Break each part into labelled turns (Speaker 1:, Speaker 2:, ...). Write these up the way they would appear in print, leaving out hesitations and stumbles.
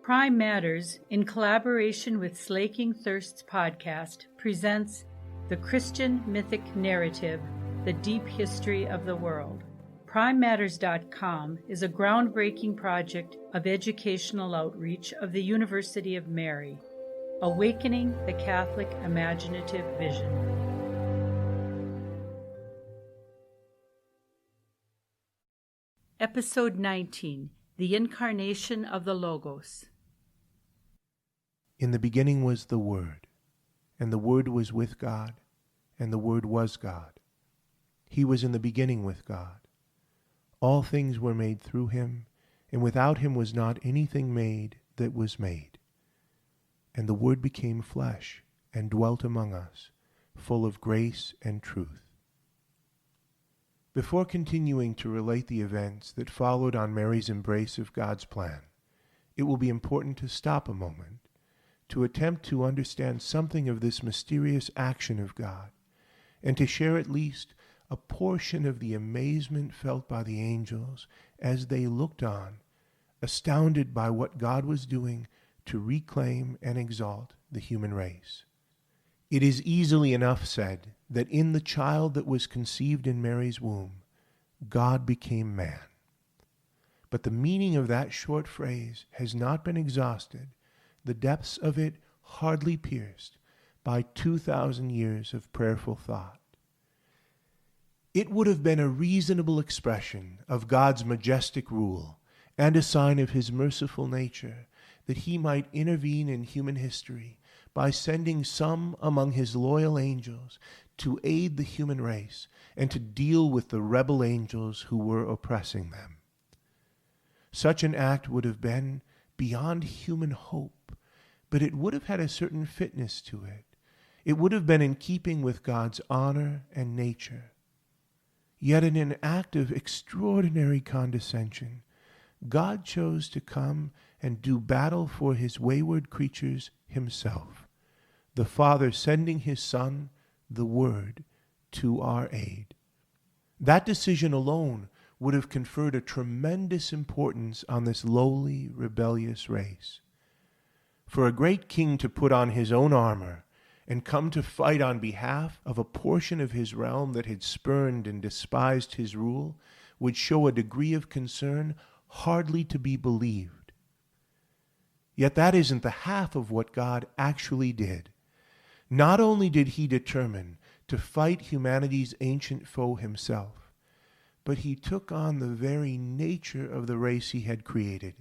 Speaker 1: Prime Matters, in collaboration with Slaking Thirsts podcast, presents the Christian Mythic narrative, The Deep History of the World. PrimeMatters.com is a groundbreaking project of educational outreach of the University of Mary, awakening the Catholic imaginative vision. Episode 19, The Incarnation of the Logos.
Speaker 2: In the beginning was the Word, and the Word was with God, and the Word was God. He was in the beginning with God. All things were made through him, and without him was not anything made that was made. And the Word became flesh, and dwelt among us, full of grace and truth. Before continuing to relate the events that followed on Mary's embrace of God's plan, it will be important to stop a moment to attempt to understand something of this mysterious action of God, and to share at least a portion of the amazement felt by the angels as they looked on, astounded by what God was doing to reclaim and exalt the human race. It is easily enough said that in the child that was conceived in Mary's womb, God became man. But the meaning of that short phrase has not been exhausted, the depths of it hardly pierced by 2,000 years of prayerful thought. It would have been a reasonable expression of God's majestic rule and a sign of his merciful nature that he might intervene in human history by sending some among his loyal angels to aid the human race and to deal with the rebel angels who were oppressing them. Such an act would have been beyond human hope, but it would have had a certain fitness to it. It would have been in keeping with God's honor and nature. Yet in an act of extraordinary condescension, God chose to come and do battle for his wayward creatures himself, the Father sending his Son, the Word, to our aid. That decision alone would have conferred a tremendous importance on this lowly, rebellious race. For a great king to put on his own armor and come to fight on behalf of a portion of his realm that had spurned and despised his rule would show a degree of concern hardly to be believed. Yet that isn't the half of what God actually did. Not only did he determine to fight humanity's ancient foe himself, but he took on the very nature of the race he had created,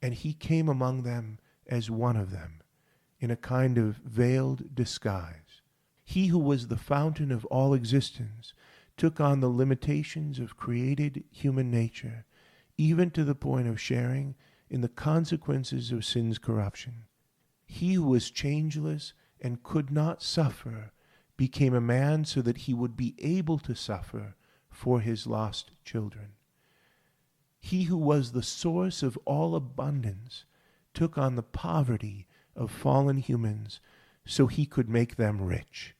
Speaker 2: and he came among them as one of them, in a kind of veiled disguise. He who was the fountain of all existence took on the limitations of created human nature, even to the point of sharing in the consequences of sin's corruption. He who was changeless and could not suffer became a man so that he would be able to suffer for his lost children. He who was the source of all abundance took on the poverty of fallen humans so he could make them rich.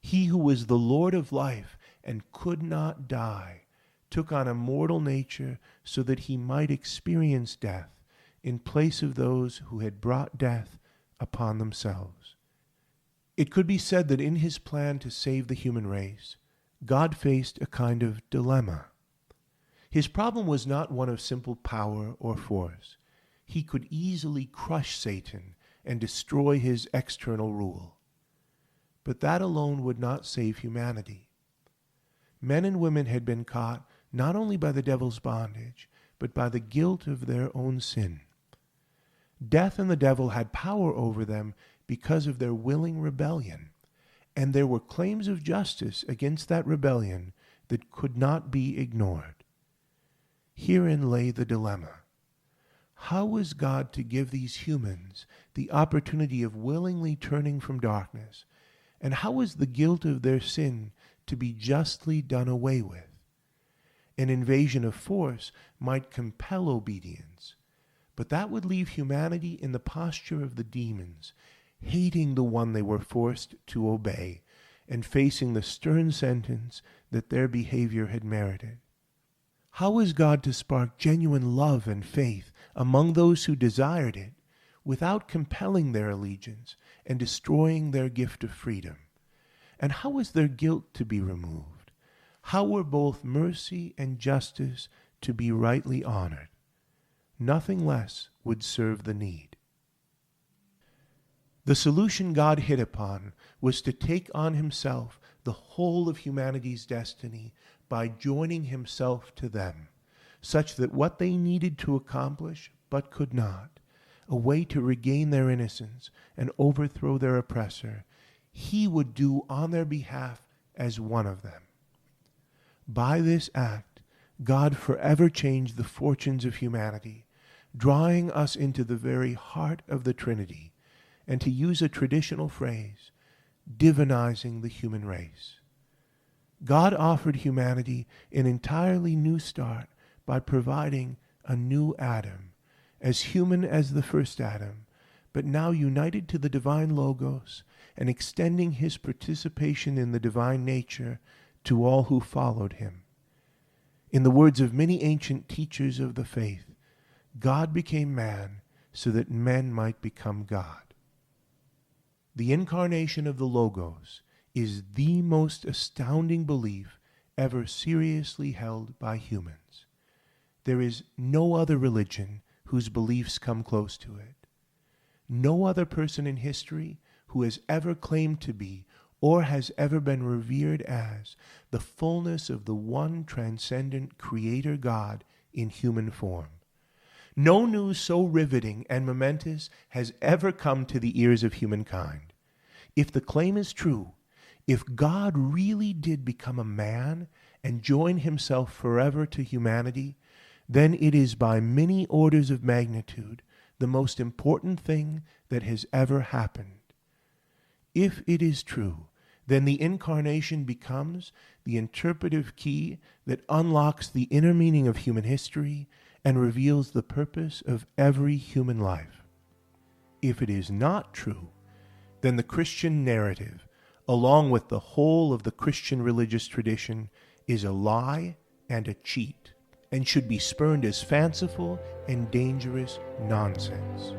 Speaker 2: He who was the Lord of life and could not die took on a mortal nature so that he might experience death in place of those who had brought death upon themselves. It could be said that in his plan to save the human race, God faced a kind of dilemma. His problem was not one of simple power or force. He could easily crush Satan and destroy his external rule. But that alone would not save humanity. Men and women had been caught not only by the devil's bondage, but by the guilt of their own sin. Death and the devil had power over them because of their willing rebellion, and there were claims of justice against that rebellion that could not be ignored. Herein lay the dilemma. How was God to give these humans the opportunity of willingly turning from darkness, and how was the guilt of their sin to be justly done away with? An invasion of force might compel obedience, but that would leave humanity in the posture of the demons, hating the one they were forced to obey, and facing the stern sentence that their behavior had merited. How was God to spark genuine love and faith among those who desired it without compelling their allegiance and destroying their gift of freedom? And how was their guilt to be removed? How were both mercy and justice to be rightly honored? Nothing less would serve the need. The solution God hit upon was to take on himself the whole of humanity's destiny by joining himself to them, such that what they needed to accomplish but could not, a way to regain their innocence and overthrow their oppressor, he would do on their behalf as one of them. By this act, God forever changed the fortunes of humanity, drawing us into the very heart of the Trinity, and to use a traditional phrase, divinizing the human race. God offered humanity an entirely new start by providing a new Adam, as human as the first Adam, but now united to the divine Logos and extending his participation in the divine nature to all who followed him. In the words of many ancient teachers of the faith, God became man so that men might become God. The incarnation of the Logos is the most astounding belief ever seriously held by humans. There is no other religion whose beliefs come close to it. No other person in history who has ever claimed to be or has ever been revered as the fullness of the one transcendent Creator God in human form. No news so riveting and momentous has ever come to the ears of humankind. If the claim is true, if God really did become a man and join himself forever to humanity, then it is by many orders of magnitude the most important thing that has ever happened. If it is true, then the Incarnation becomes the interpretive key that unlocks the inner meaning of human history and reveals the purpose of every human life. If it is not true, then the Christian narrative, along with the whole of the Christian religious tradition, is a lie and a cheat, and should be spurned as fanciful and dangerous nonsense.